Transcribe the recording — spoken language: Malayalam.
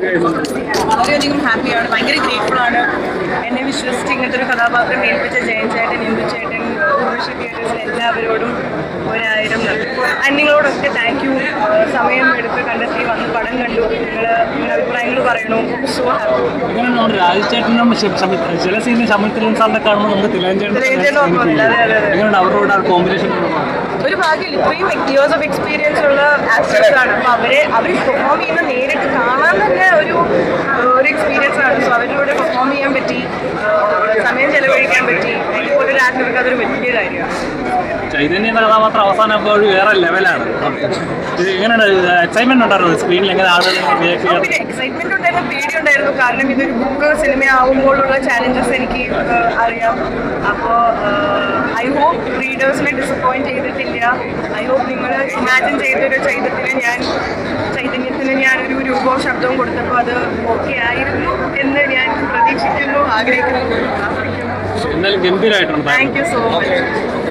വളരെയധികം ഹാപ്പിയാണ്, ഭയങ്കര ഗ്രേറ്റ്ഫുൾ ആണ്. എന്നെ വിശ്വസിച്ച് ഇങ്ങനത്തെ ഒരു കഥാപാത്രം ഏൽപ്പിച്ച ജയൻ ചേട്ടൻ, ഇന്ദു ചേട്ടൻ, ഊർവശി തിയേറ്റേഴ്സിൽ എല്ലാവരോടും 1000 നന്ദി. ആൻഡ് നിങ്ങളോടൊക്കെ താങ്ക് യു. സമയം എടുത്ത് കണ്ടെത്തി വന്ന് പടം കണ്ടു, നിങ്ങളുടെ അഭിപ്രായങ്ങൾ പറയണു. So happy. രാജചേട്ടനും ചില സീനിൽ ശമിത്രൻ സാറിനെ കാണുമ്പോൾ നമുക്ക് തിലഞ്ചേട്ടൻ അവരോട് കോമ്പിനേഷൻ ഒരു ഭാഗ്യമില്ല. ഇത്രയും ഇയേഴ്സ് ഓഫ് എക്സ്പീരിയൻസ് ഉള്ള ആക്ടേഴ്സ് ആണ്. അപ്പോൾ അവർ പെർഫോം ചെയ്യുന്ന നേരിട്ട് കാണാൻ തന്നെ ഒരു എക്സ്പീരിയൻസ് ആണ്. സോ അവരിലൂടെ പെർഫോം ചെയ്യാൻ പറ്റി, സമയം ചെലവഴിക്കാൻ പറ്റി. ഇതുപോലെ ഒരു ആക്ടർക്ക് അതൊരു വലിയ കാര്യമാണ്. ചൈതന്യ എന്ന കഥാപാത്രം അവസാനം ഇപ്പോൾ ഒരു വേറെ ലെവലാണ്. എങ്ങനെയാണ് എക്സൈറ്റ്മെന്റ് ഉണ്ടായിരുന്നു സ്ക്രീനിൽ? എങ്ങനെ ആളുകൾ പിന്നെ എക്സൈറ്റ്മെന്റ് ഉണ്ടായിരുന്നു, പേടി ഉണ്ടായിരുന്നു. കാരണം ഇതൊരു ബുക്ക് സിനിമ ആവുമ്പോഴുള്ള ചാലഞ്ചസ് എനിക്ക് അറിയാം. അപ്പോൾ ഐ ഹോപ്പ് റീഡേഴ്സിനെ ഡിസപ്പോയിന്റ് ചെയ്തിട്ടില്ല. ഐ ഹോപ്പ് നിങ്ങൾ ഇമാജിൻ ചെയ്തൊരു ചൈതന്യത്തിന് ഞാനൊരു രൂപവും ശബ്ദവും കൊടുത്തപ്പോൾ അത് ഓക്കെ ആയിരുന്നു എന്ന് ഞാൻ പ്രതീക്ഷിക്കുന്നു, ആഗ്രഹിക്കുന്നു. എന്നാലും ഗംഭീരമായിട്ടുണ്ട്. Thank you so much.